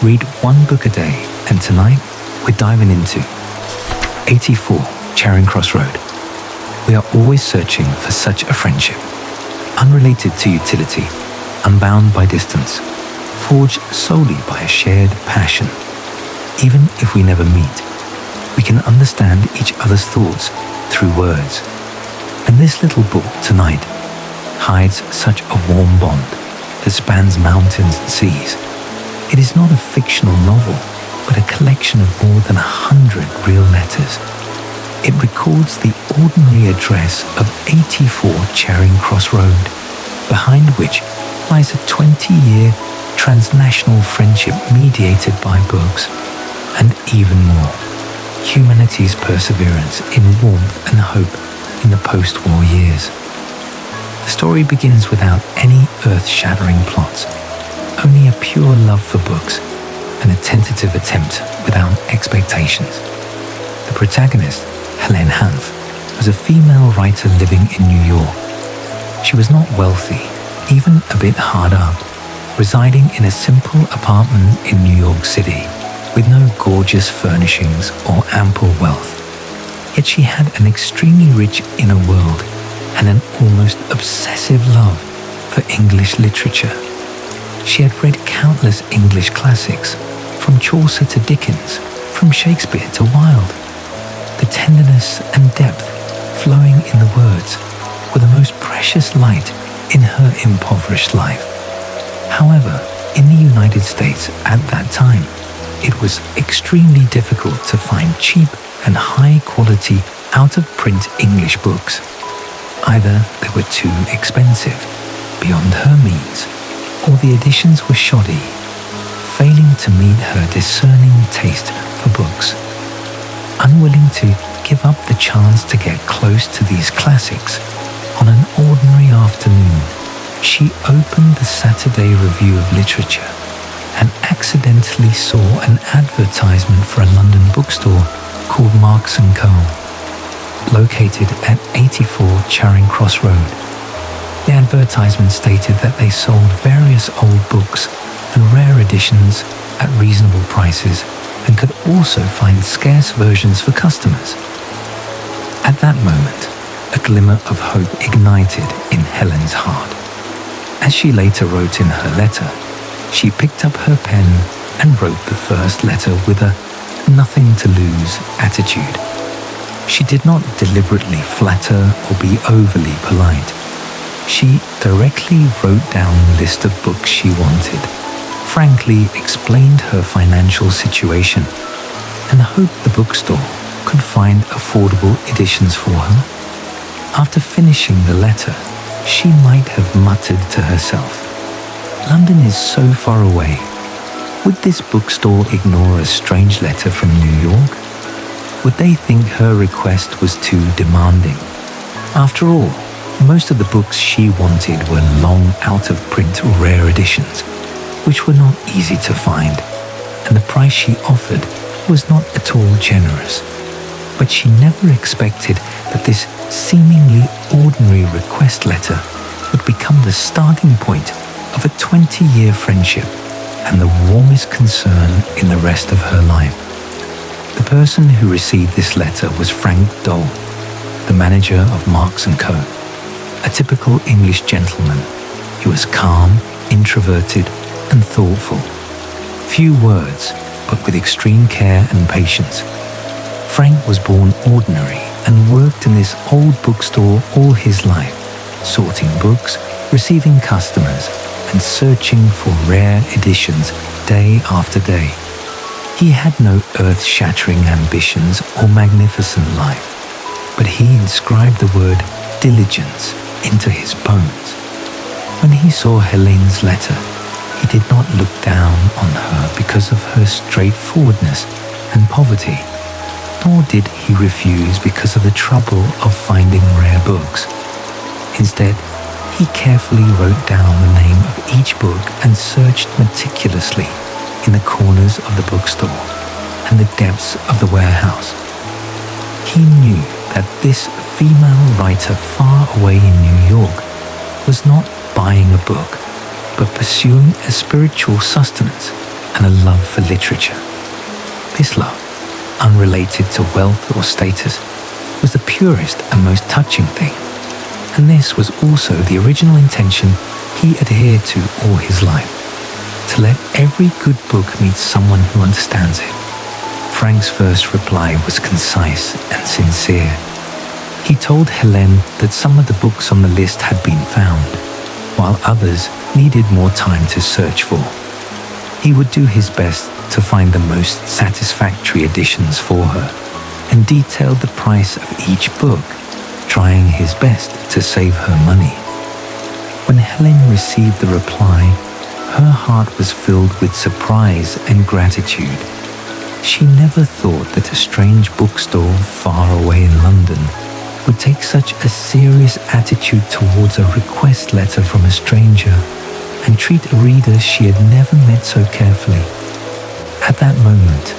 read one book a day, and tonight we're diving into 84 Charing Cross Road. We are always searching for such a friendship, unrelated to utility, unbound by distance, forged solely by a shared passion. Even if we never meet, we can understand each other's thoughts through words. And this little book tonight hides such a warm bond that spans mountains and seas. It is not a fictional novel, but a collection of more than 100 real letters. It records the ordinary address of 84 Charing Cross Road, behind which lies a 20-year transnational friendship mediated by books, and even more, humanity's perseverance in warmth and hope in the post-war years. The story begins without any earth-shattering plots, only a pure love for books and a tentative attempt without expectations. The protagonist, Helene Hanff, was a female writer living in New York. She was not wealthy, even a bit hard up, residing in a simple apartment in New York City with no gorgeous furnishings or ample wealth. Yet she had an extremely rich inner world and an almost obsessive love for English literature. She had read countless English classics, from Chaucer to Dickens, from Shakespeare to Wilde. The tenderness and depth flowing in the words were the most precious light in her impoverished life. However, in the United States at that time, it was extremely difficult to find cheap and high-quality out-of-print English books. Either they were too expensive, beyond her means, or the editions were shoddy, failing to meet her discerning taste for books. Unwilling to give up the chance to get close to these classics, on an ordinary afternoon, she opened the Saturday Review of Literature and accidentally saw an advertisement for a London bookstore called Marks & Co., located at 84 Charing Cross Road. The advertisement stated that they sold various old books and rare editions at reasonable prices and could also find scarce versions for customers. At that moment, a glimmer of hope ignited in Helene's heart. As she later wrote in her letter, she picked up her pen and wrote the first letter with a nothing to lose attitude. She did not deliberately flatter or be overly polite. She directly wrote down the list of books she wanted, frankly explained her financial situation, and hoped the bookstore could find affordable editions for her. After finishing the letter, she might have muttered to herself, "London is so far away. Would this bookstore ignore a strange letter from New York? Would they think her request was too demanding? After all, most of the books she wanted were long out-of-print rare editions, which were not easy to find, and the price she offered was not at all generous. But she never expected that this seemingly ordinary request letter would become the starting point of a 20-year friendship and the warmest concern in the rest of her life. The person who received this letter was Frank Doel, the manager of Marks & Co., a typical English gentleman. He was calm, introverted, and thoughtful. Few words, but with extreme care and patience. Frank was born ordinary and worked in this old bookstore all his life, sorting books, receiving customers, and searching for rare editions day after day. He had no earth-shattering ambitions or magnificent life, but he inscribed the word diligence into his bones. When he saw Helene's letter, he did not look down on her because of her straightforwardness and poverty, nor did he refuse because of the trouble of finding rare books. Instead, he carefully wrote down the name of each book and searched meticulously in the corners of the bookstore and the depths of the warehouse. He knew that this female writer far away in New York was not buying a book, but pursuing a spiritual sustenance and a love for literature. This love, unrelated to wealth or status, was the purest and most touching thing, and this was also the original intention he adhered to all his life, to let every good book meet someone who understands it. Frank's first reply was concise and sincere. He told Helene that some of the books on the list had been found, while others needed more time to search for. He would do his best to find the most satisfactory editions for her, and detailed the price of each book, trying his best to save her money. When Helene received the reply, her heart was filled with surprise and gratitude. She never thought that a strange bookstore far away in London would take such a serious attitude towards a request letter from a stranger and treat a reader she had never met so carefully. At that moment,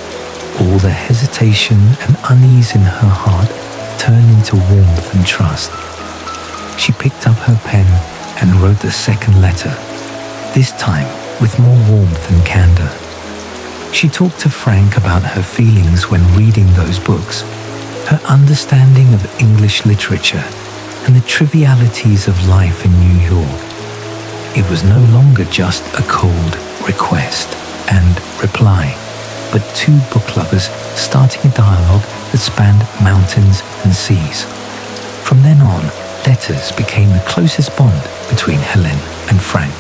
all the hesitation and unease in her heart turned into warmth and trust. She picked up her pen and wrote the second letter, this time with more warmth and candor. She talked to Frank about her feelings when reading those books, her understanding of English literature, and the trivialities of life in New York. It was no longer just a cold request and reply, but two book lovers starting a dialogue that spanned mountains and seas. From then on, letters became the closest bond between Helene and Frank.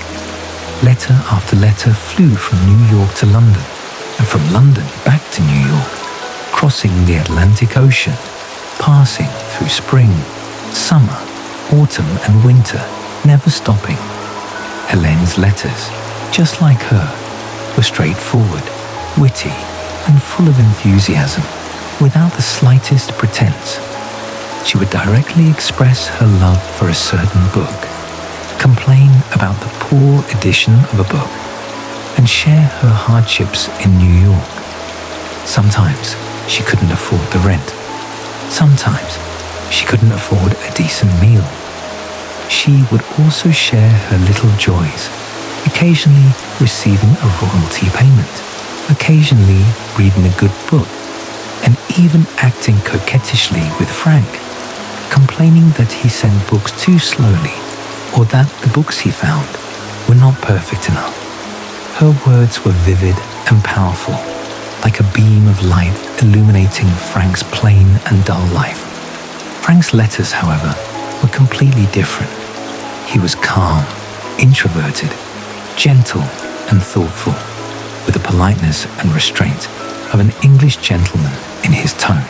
Letter after letter flew from New York to London, and from London back to New York, crossing the Atlantic Ocean, passing through spring, summer, autumn and winter, never stopping. Helene's letters, just like her, were straightforward, witty, and full of enthusiasm, without the slightest pretense. She would directly express her love for a certain book, complain about the poor edition of a book, and share her hardships in New York. Sometimes she couldn't afford the rent. Sometimes she couldn't afford a decent meal. She would also share her little joys, occasionally receiving a royalty payment, occasionally reading a good book, and even acting coquettishly with Frank, complaining that he sent books too slowly or that the books he found were not perfect enough. Her words were vivid and powerful, like a beam of light illuminating Frank's plain and dull life. Frank's letters, however, were completely different. He was calm, introverted, gentle and thoughtful, with the politeness and restraint of an English gentleman in his tone.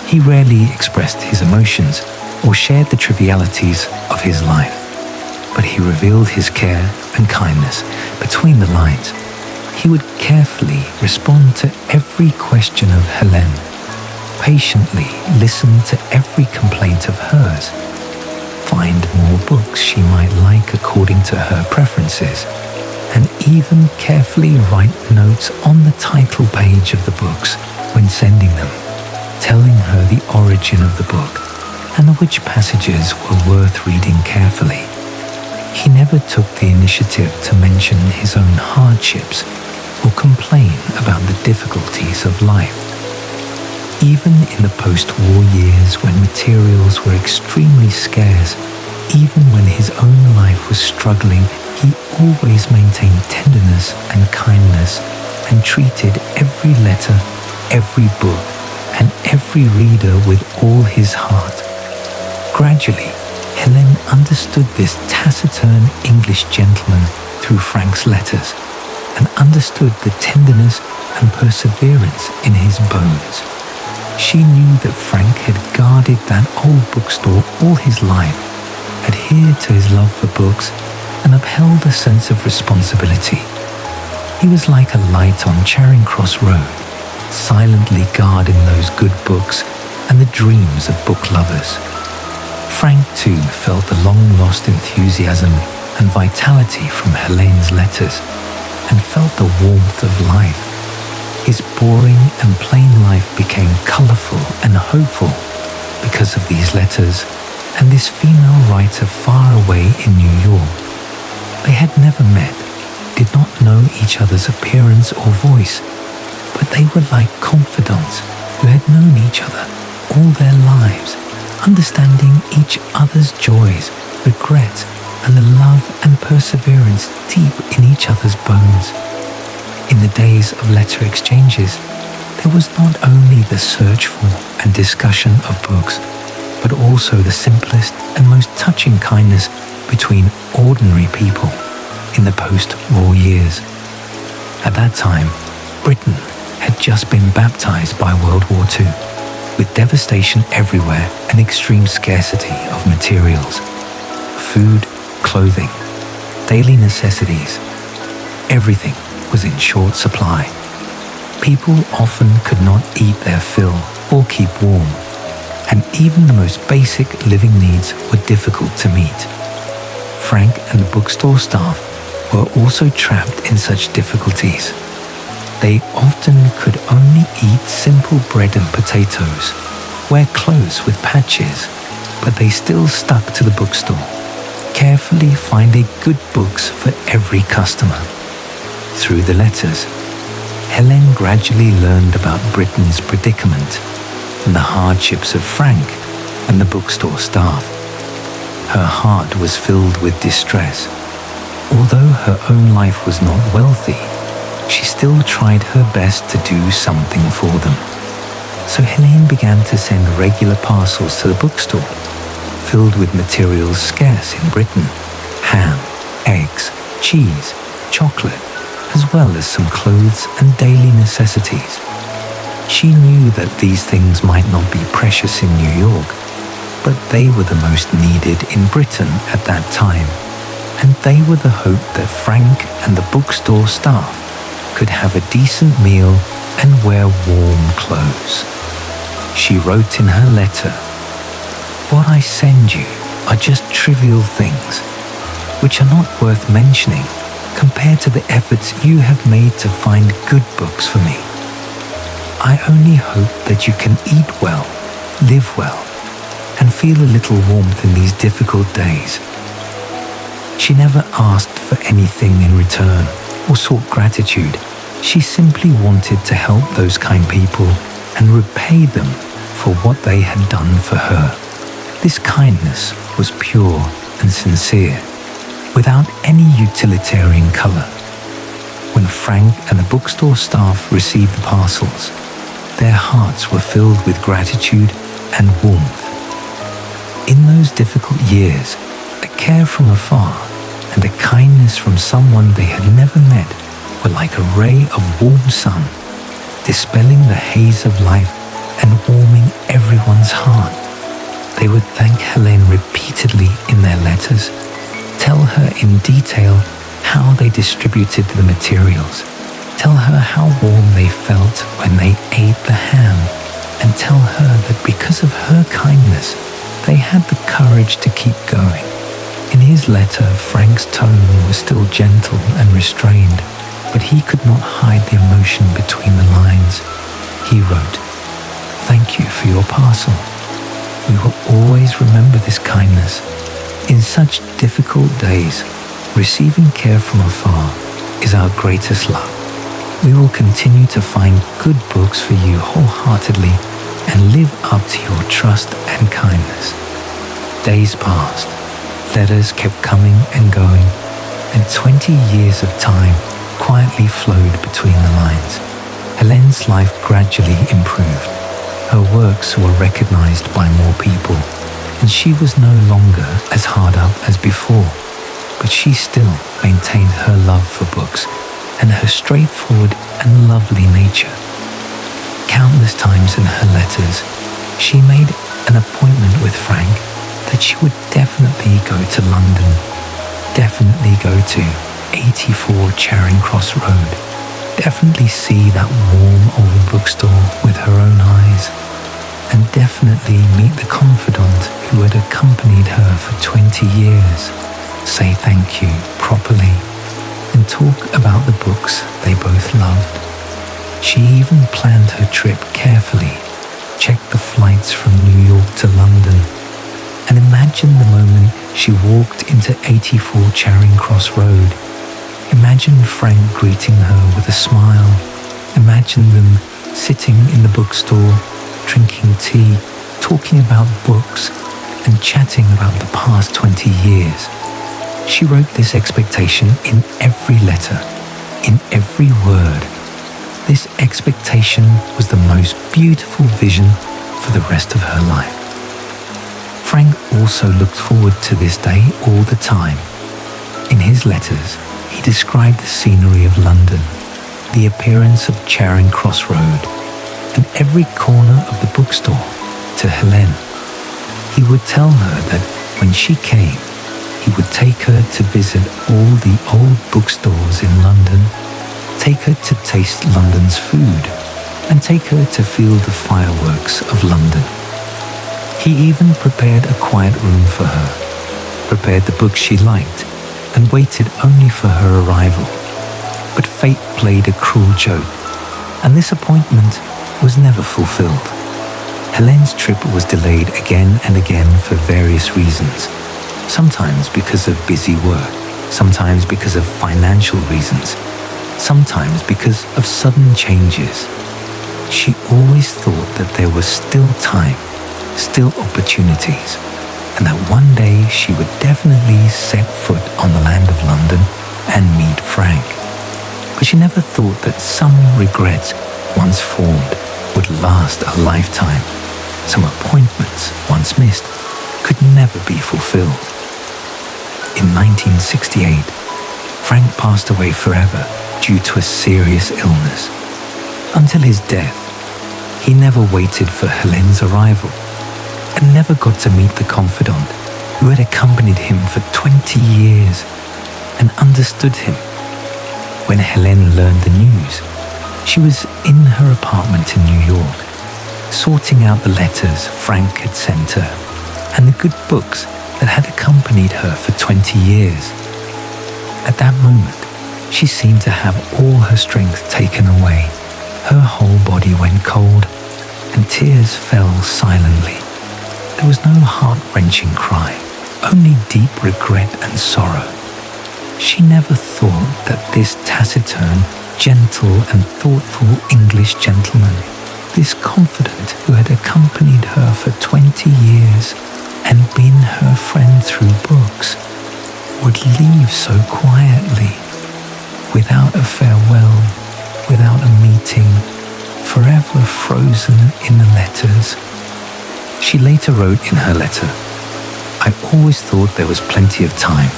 He rarely expressed his emotions or shared the trivialities of his life, but he revealed his care and kindness between the lines. He would carefully respond to every question of Helene, patiently listen to every complaint of hers, find more books she might like according to her preferences, and even carefully write notes on the title page of the books when sending them, telling her the origin of the book and which passages were worth reading carefully. He never took the initiative to mention his own hardships or complain about the difficulties of life. Even in the post-war years when materials were extremely scarce, even when his own life was struggling, he always maintained tenderness and kindness and treated every letter, every book, and every reader with all his heart. Gradually, Helene understood this taciturn English gentleman through Frank's letters and understood the tenderness and perseverance in his bones. She knew that Frank had guarded that old bookstore all his life, adhered to his love for books, and upheld a sense of responsibility. He was like a light on Charing Cross Road, silently guarding those good books and the dreams of book lovers. Frank too felt the long-lost enthusiasm and vitality from Helene's letters and felt the warmth of life. His boring and plain life became colourful and hopeful because of these letters and this female writer far away in New York. They had never met, did not know each other's appearance or voice, but they were like confidants who had known each other all their lives, understanding each other's joys, regrets, and the love and perseverance deep in each other's bones. In the days of letter exchanges, there was not only the search for and discussion of books, but also the simplest and most touching kindness between ordinary people in the post-war years. At that time, Britain had just been baptized by World War II, with devastation everywhere and extreme scarcity of materials. Food, clothing, daily necessities, everything was in short supply. People often could not eat their fill or keep warm, and even the most basic living needs were difficult to meet. Frank and the bookstore staff were also trapped in such difficulties. They often could only eat simple bread and potatoes, wear clothes with patches, but they still stuck to the bookstore, carefully finding good books for every customer. Through the letters, Helene gradually learned about Britain's predicament and the hardships of Frank and the bookstore staff. Her heart was filled with distress. Although her own life was not wealthy, she still tried her best to do something for them. So Helene began to send regular parcels to the bookstore, filled with materials scarce in Britain: ham, eggs, cheese, chocolate, as well as some clothes and daily necessities. She knew that these things might not be precious in New York, but they were the most needed in Britain at that time, and they were the hope that Frank and the bookstore staff could have a decent meal and wear warm clothes. She wrote in her letter, "What I send you are just trivial things, which are not worth mentioning compared to the efforts you have made to find good books for me. I only hope that you can eat well, live well, and feel a little warmth in these difficult days." She never asked for anything in return or sought gratitude. She simply wanted to help those kind people and repay them for what they had done for her. This kindness was pure and sincere, without any utilitarian colour. When Frank and the bookstore staff received the parcels, their hearts were filled with gratitude and warmth. In those difficult years, a care from afar and a kindness from someone they had never met were like a ray of warm sun, dispelling the haze of life and warming everyone's heart. They would thank Helene repeatedly in their letters, tell her in detail how they distributed the materials, tell her how warm they felt when they ate the ham, and tell her that because of her kindness, they had the courage to keep going. In his letter, Frank's tone was still gentle and restrained, but he could not hide the emotion between the lines. He wrote, "Thank you for your parcel. We will always remember this kindness. In such difficult days, receiving care from afar is our greatest love. We will continue to find good books for you wholeheartedly and live up to your trust and kindness." Days passed, letters kept coming and going, and 20 years of time quietly flowed between the lines. Helene's life gradually improved. Her works were recognized by more people, and she was no longer as hard up as before, but she still maintained her love for books and her straightforward and lovely nature. Countless times in her letters, she made an appointment with Frank that she would definitely go to London, definitely go to 84 Charing Cross Road, definitely see that warm old bookstore with her own eyes, and definitely meet the confidant who had accompanied her for 20 years, say thank you properly, and talk about the books they both loved. She even planned her trip carefully, checked the flights from New York to London, and imagined the moment she walked into 84 Charing Cross Road. Imagine Frank greeting her with a smile. Imagine them sitting in the bookstore, drinking tea, talking about books, and chatting about the past 20 years. She wrote this expectation in every letter, in every word. This expectation was the most beautiful vision for the rest of her life. Frank also looked forward to this day all the time. In his letters, he described the scenery of London, the appearance of Charing Cross Road, and every corner of the bookstore to Helene. He would tell her that when she came, he would take her to visit all the old bookstores in London, take her to taste London's food, and take her to feel the fireworks of London. He even prepared a quiet room for her, prepared the books she liked, and waited only for her arrival. But fate played a cruel joke, and this appointment was never fulfilled. Helene's trip was delayed again and again for various reasons, sometimes because of busy work, sometimes because of financial reasons, sometimes because of sudden changes. She always thought that there was still time, still opportunities, and that one day she would definitely set foot on the land of London and meet Frank. But she never thought that some regrets, once formed, would last a lifetime. Some appointments, once missed, could never be fulfilled. In 1968, Frank passed away forever due to a serious illness. Until his death, he never waited for Helene's arrival and never got to meet the confidant who had accompanied him for 20 years and understood him. When Helene learned the news, she was in her apartment in New York, sorting out the letters Frank had sent her and the good books that had accompanied her for 20 years. At that moment, she seemed to have all her strength taken away. Her whole body went cold, and tears fell silently. There was no heart-wrenching cry, only deep regret and sorrow. She never thought that this taciturn, gentle and thoughtful English gentleman, this confidant who had accompanied her for 20 years and been her friend through books, would leave so quietly, without a farewell, without a meeting, forever frozen in the letters. She later wrote in her letter, "I always thought there was plenty of time,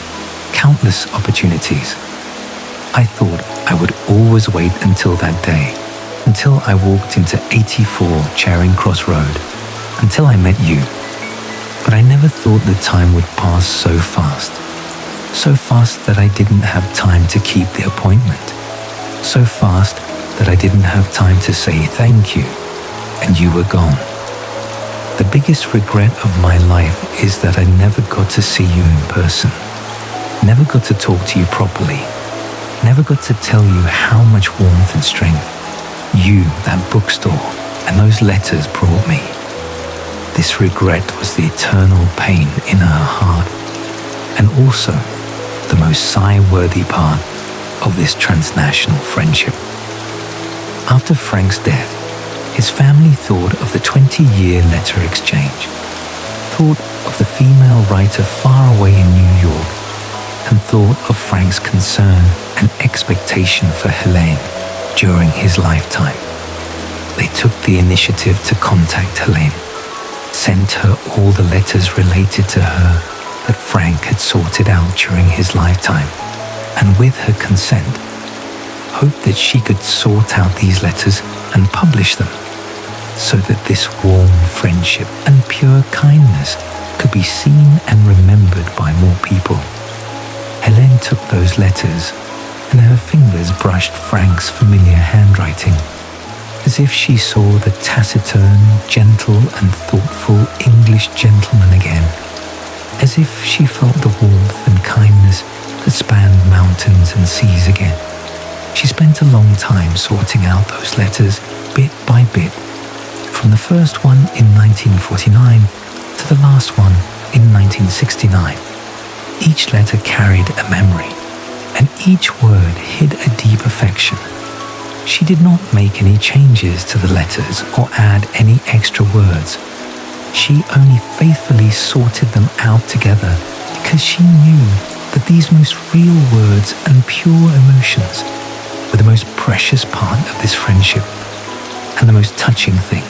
countless opportunities. I thought I would always wait until that day, until I walked into 84 Charing Cross Road, until I met you. But I never thought the time would pass so fast that I didn't have time to keep the appointment, so fast that I didn't have time to say thank you, and you were gone. The biggest regret of my life is that I never got to see you in person, never got to talk to you properly, never got to tell you how much warmth and strength you, that bookstore, and those letters brought me." This regret was the eternal pain in her heart, and also the most sigh-worthy part of this transnational friendship. After Frank's death, his family thought of the 20-year letter exchange, thought of the female writer far away in New York, and thought of Frank's concern and expectation for Helene during his lifetime. They took the initiative to contact Helene, sent her all the letters related to her that Frank had sorted out during his lifetime, and with her consent, hoped that she could sort out these letters and publish them, so that this warm friendship and pure kindness could be seen and remembered by more people. Helene took those letters, and her fingers brushed Frank's familiar handwriting, as if she saw the taciturn, gentle and thoughtful English gentleman again, as if she felt the warmth and kindness that spanned mountains and seas again. She spent a long time sorting out those letters bit by bit, from the first one in 1949 to the last one in 1969. Each letter carried a memory, and each word hid a deep affection. She did not make any changes to the letters or add any extra words. She only faithfully sorted them out together because she knew that these most real words and pure emotions were the most precious part of this friendship and the most touching thing.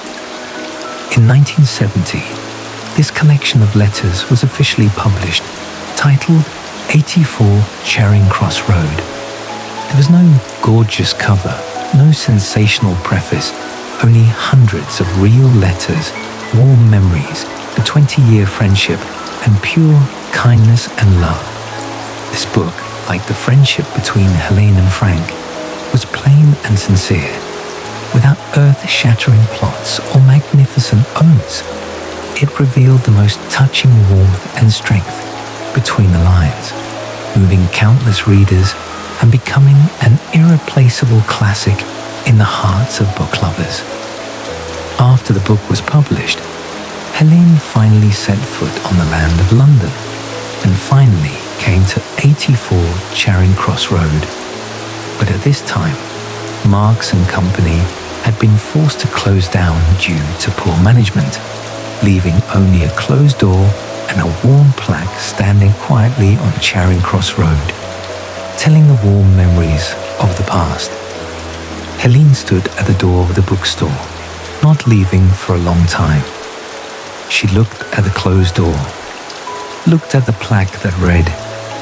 In 1970, this collection of letters was officially published, titled 84 Charing Cross Road. There was no gorgeous cover, no sensational preface, only hundreds of real letters, warm memories, a 20-year friendship, and pure kindness and love. This book, like the friendship between Helene and Frank, was plain and sincere, without earth-shattering plots or magnificent odes. It revealed the most touching warmth and strength between the lines, moving countless readers and becoming an irreplaceable classic in the hearts of book lovers. After the book was published, Helene finally set foot on the land of London and finally came to 84 Charing Cross Road. But at this time, Marks and Company had been forced to close down due to poor management, leaving only a closed door and a warm plaque standing quietly on Charing Cross Road, telling the warm memories of the past. Helene stood at the door of the bookstore, not leaving for a long time. She looked at the closed door, looked at the plaque that read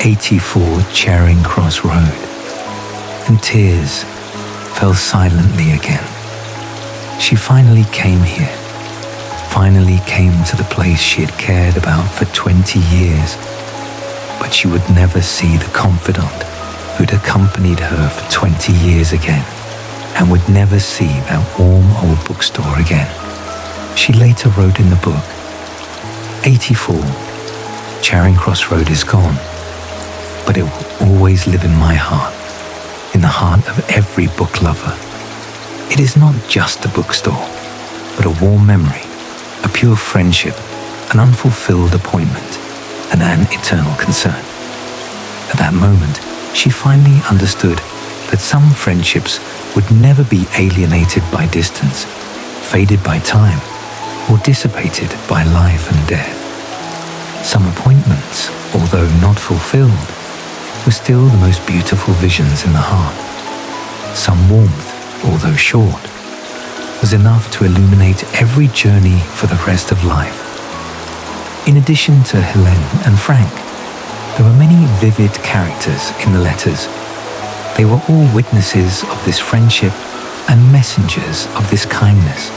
84 Charing Cross Road, and tears fell silently again. She finally came here, finally came to the place she had cared about for 20 years, but she would never see the confidant who'd accompanied her for 20 years again, and would never see that warm old bookstore again. She later wrote in the book, 84, Charing Cross Road is gone, but it will always live in my heart, in the heart of every book lover. It is not just a bookstore, but a warm memory, a pure friendship, an unfulfilled appointment, and an eternal concern. At that moment, she finally understood that some friendships would never be alienated by distance, faded by time, or dissipated by life and death. Some appointments, although not fulfilled, were still the most beautiful visions in the heart. Some warmth, although short, was enough to illuminate every journey for the rest of life. In addition to Helene and Frank, there were many vivid characters in the letters. They were all witnesses of this friendship and messengers of this kindness.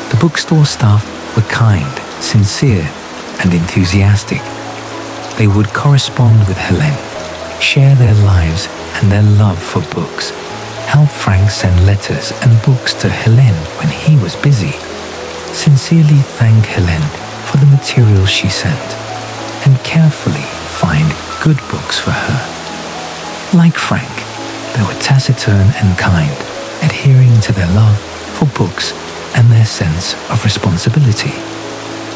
The bookstore staff were kind, sincere, and enthusiastic. They would correspond with Helene, share their lives and their love for books, help Frank send letters and books to Helene when he was busy, sincerely thank Helene for the material she sent, and carefully find good books for her. Like Frank, they were taciturn and kind, adhering to their love for books and their sense of responsibility.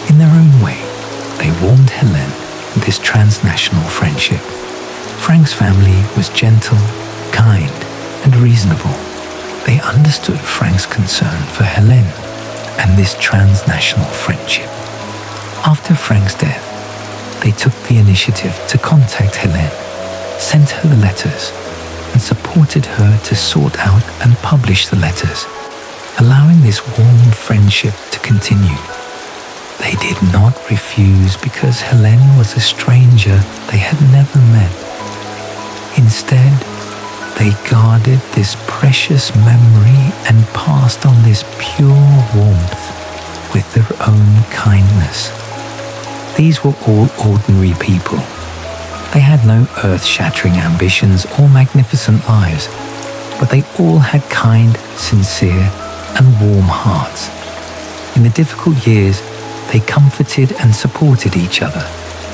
In their own way, they warmed Helene with this transnational friendship. Frank's family was gentle, kind, and reasonable. They understood Frank's concern for Helene and this transnational friendship. After Frank's death, they took the initiative to contact Helene, sent her the letters, and supported her to sort out and publish the letters, allowing this warm friendship to continue. They did not refuse because Helene was a stranger they had never met. Instead, they guarded this precious memory and passed on this pure warmth with their own kindness. These were all ordinary people. They had no earth-shattering ambitions or magnificent lives, but they all had kind, sincere, and warm hearts. In the difficult years, they comforted and supported each other,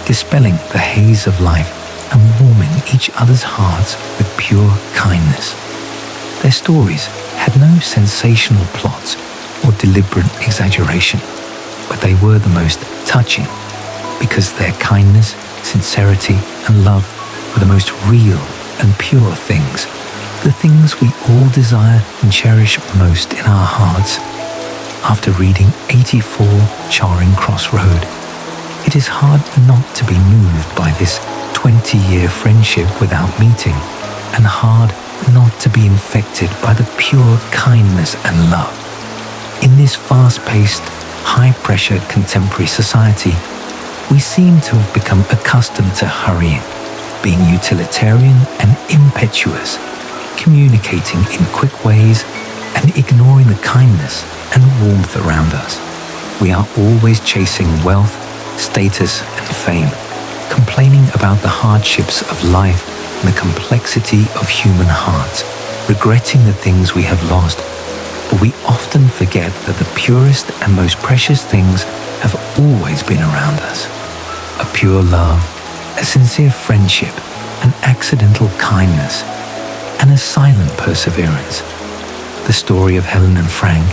dispelling the haze of life and warming each other's hearts with pure kindness. Their stories had no sensational plots or deliberate exaggeration, but they were the most touching because their kindness, sincerity, and love were the most real and pure things, the things we all desire and cherish most in our hearts. After reading 84 Charing Cross Road, it is hard not to be moved by this 20-year friendship without meeting, and hard not to be infected by the pure kindness and love. In this fast-paced, high-pressure contemporary society, we seem to have become accustomed to hurrying, being utilitarian and impetuous, communicating in quick ways and ignoring the kindness and warmth around us. We are always chasing wealth, status and fame, complaining about the hardships of life and the complexity of human hearts, regretting the things we have lost. But we often forget that the purest and most precious things have always been around us. A pure love, a sincere friendship, an accidental kindness, and a silent perseverance. The story of Helene and Frank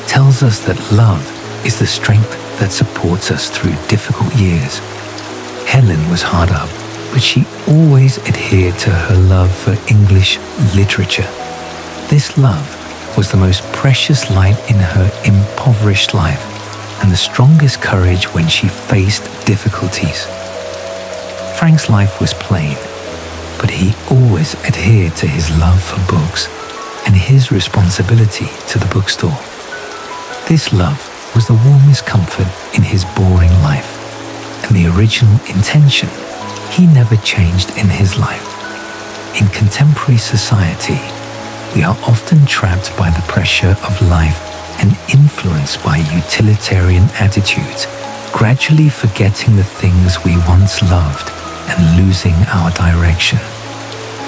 tells us that love is the strength that supports us through difficult years. Helene was hard up, but she always adhered to her love for English literature. This love was the most precious light in her impoverished life and the strongest courage when she faced difficulties. Frank's life was plain, but he always adhered to his love for books and his responsibility to the bookstore. This love was the warmest comfort in his boring life, and the original intention he never changed in his life. In contemporary society, we are often trapped by the pressure of life and influenced by utilitarian attitudes, gradually forgetting the things we once loved and losing our direction.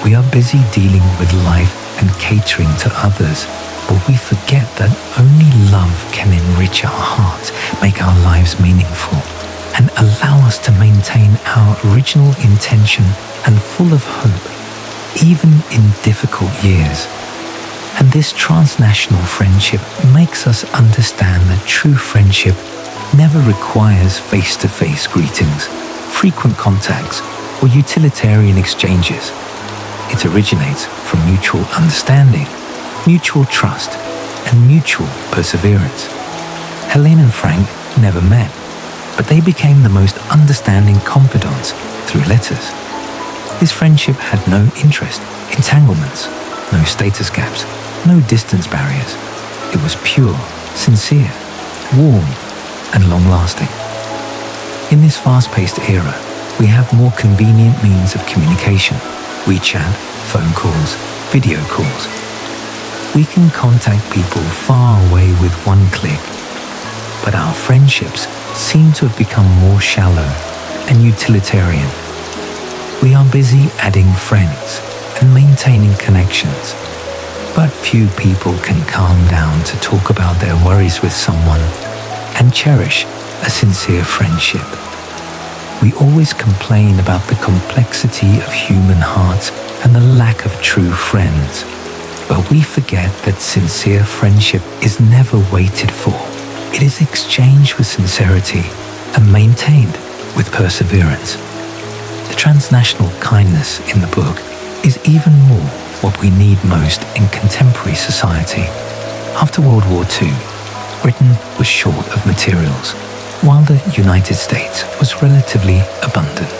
We are busy dealing with life and catering to others, but we forget that only love can enrich our hearts, make our lives meaningful, and allow us to maintain our original intention and full of hope, even in difficult years. And this transnational friendship makes us understand that true friendship never requires face-to-face greetings, frequent contacts, or utilitarian exchanges. It originates from mutual understanding, mutual trust, and mutual perseverance. Helene and Frank never met, but they became the most understanding confidants through letters. This friendship had no interest, entanglements, no status gaps, no distance barriers. It was pure, sincere, warm, and long-lasting. In this fast-paced era, we have more convenient means of communication: WeChat, phone calls, video calls. We can contact people far away with one click, but our friendships seem to have become more shallow and utilitarian. We are busy adding friends and maintaining connections, but few people can calm down to talk about their worries with someone and cherish a sincere friendship. We always complain about the complexity of human hearts and the lack of true friends, but we forget that sincere friendship is never waited for. It is exchanged with sincerity and maintained with perseverance. The transnational kindness in the book is even more what we need most in contemporary society. After World War II, Britain was short of materials, while the United States was relatively abundant.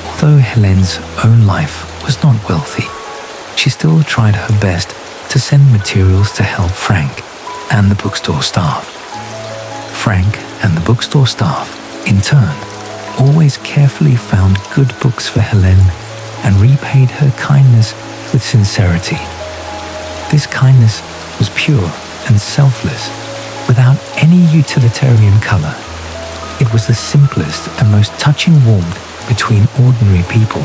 Although Helene's own life was not wealthy, she still tried her best to send materials to help Frank and the bookstore staff. Frank and the bookstore staff, in turn, always carefully found good books for Helene and repaid her kindness with sincerity. This kindness was pure and selfless, without any utilitarian color. It was the simplest and most touching warmth between ordinary people.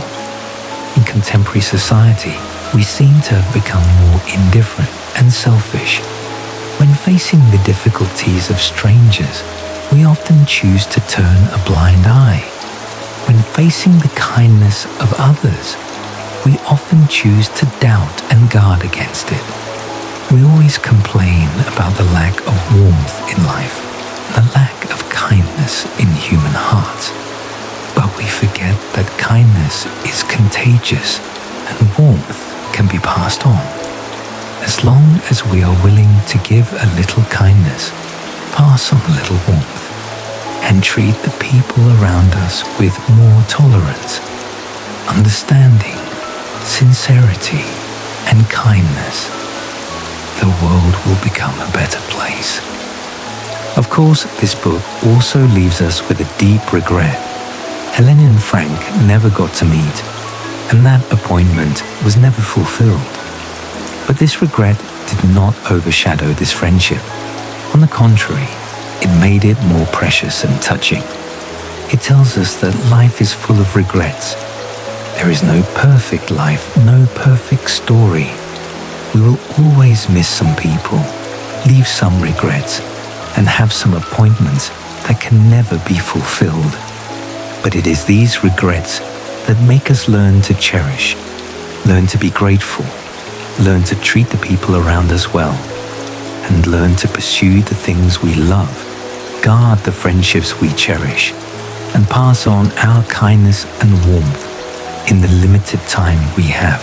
In contemporary society, we seem to have become more indifferent and selfish. When facing the difficulties of strangers, we often choose to turn a blind eye. When facing the kindness of others, we often choose to doubt and guard against it. We always complain about the lack of warmth in life, the lack of kindness in human hearts. But we forget that kindness is contagious and warmth can be passed on. As long as we are willing to give a little kindness, pass on a little warmth, and treat the people around us with more tolerance, understanding, sincerity, and kindness, the world will become a better place. Of course, this book also leaves us with a deep regret. Helene and Frank never got to meet, and that appointment was never fulfilled. But this regret did not overshadow this friendship. On the contrary, it made it more precious and touching. It tells us that life is full of regrets. There is no perfect life, no perfect story. We will always miss some people, leave some regrets, and have some appointments that can never be fulfilled. But it is these regrets that make us learn to cherish, learn to be grateful, learn to treat the people around us well, and learn to pursue the things we love, guard the friendships we cherish, and pass on our kindness and warmth in the limited time we have.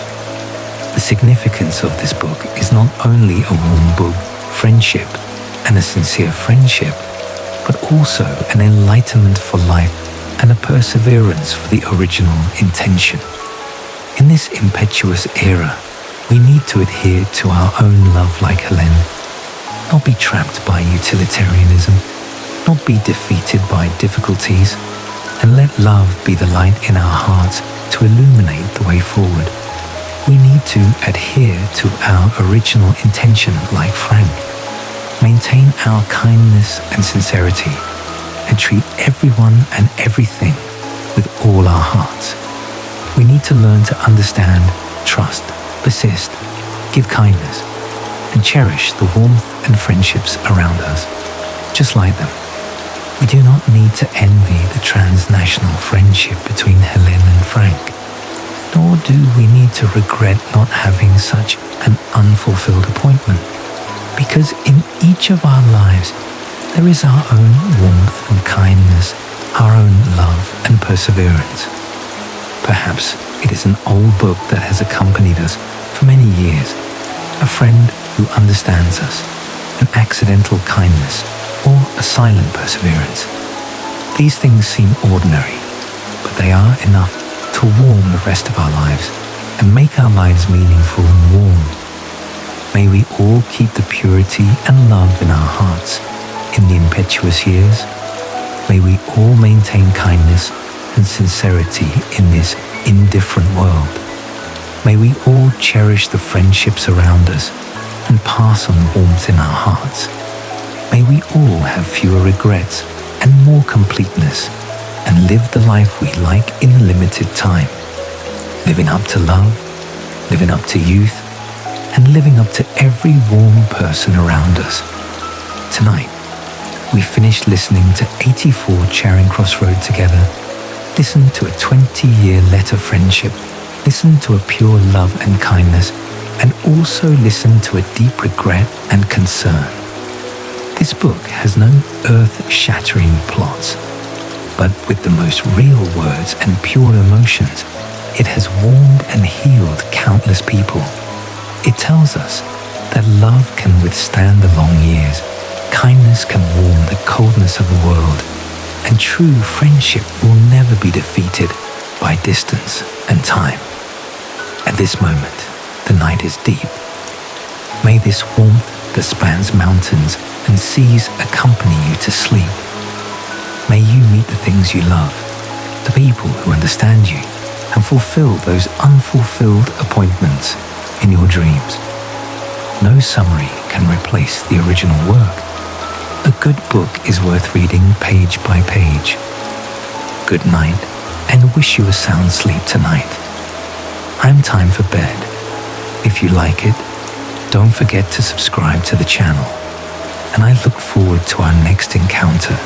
The significance of this book is not only a warm book, friendship, and a sincere friendship, but also an enlightenment for life and a perseverance for the original intention. In this impetuous era, we need to adhere to our own love like Helene, not be trapped by utilitarianism, not be defeated by difficulties, and let love be the light in our hearts to illuminate the way forward. We need to adhere to our original intention like Frank, maintain our kindness and sincerity, and treat everyone and everything with all our hearts. We need to learn to understand, trust, persist, give kindness, and cherish the warmth and friendships around us, just like them. We do not need to envy the transnational friendship between Helene and Frank, nor do we need to regret not having such an unfulfilled appointment, because in each of our lives there is our own warmth and kindness, our own love and perseverance. Perhaps it is an old book that has accompanied us for many years, a friend who understands us, an accidental kindness, or a silent perseverance. These things seem ordinary, but they are enough to warm the rest of our lives and make our lives meaningful and warm. May we all keep the purity and love in our hearts in the impetuous years. May we all maintain kindness and sincerity in this indifferent world. May we all cherish the friendships around us and pass on the warmth in our hearts. May we all have fewer regrets and more completeness, and live the life we like in a limited time, living up to love, living up to youth, and living up to every warm person around us. Tonight, we finished listening to 84 Charing Cross Road together, listened to a 20-year letter friendship, listened to a pure love and kindness, and also listened to a deep regret and concern. This book has no earth-shattering plots, but with the most real words and pure emotions, it has warmed and healed countless people. It tells us that love can withstand the long years, kindness can warm the coldness of the world, and true friendship will never be defeated by distance and time. At this moment, the night is deep. May this warmth that spans mountains and seas accompany you to sleep. May you meet the things you love, the people who understand you, and fulfill those unfulfilled appointments in your dreams. No summary can replace the original work. A good book is worth reading page by page. Good night, and wish you a sound sleep tonight. I'm time for bed. If you like it, don't forget to subscribe to the channel, and I look forward to our next encounter.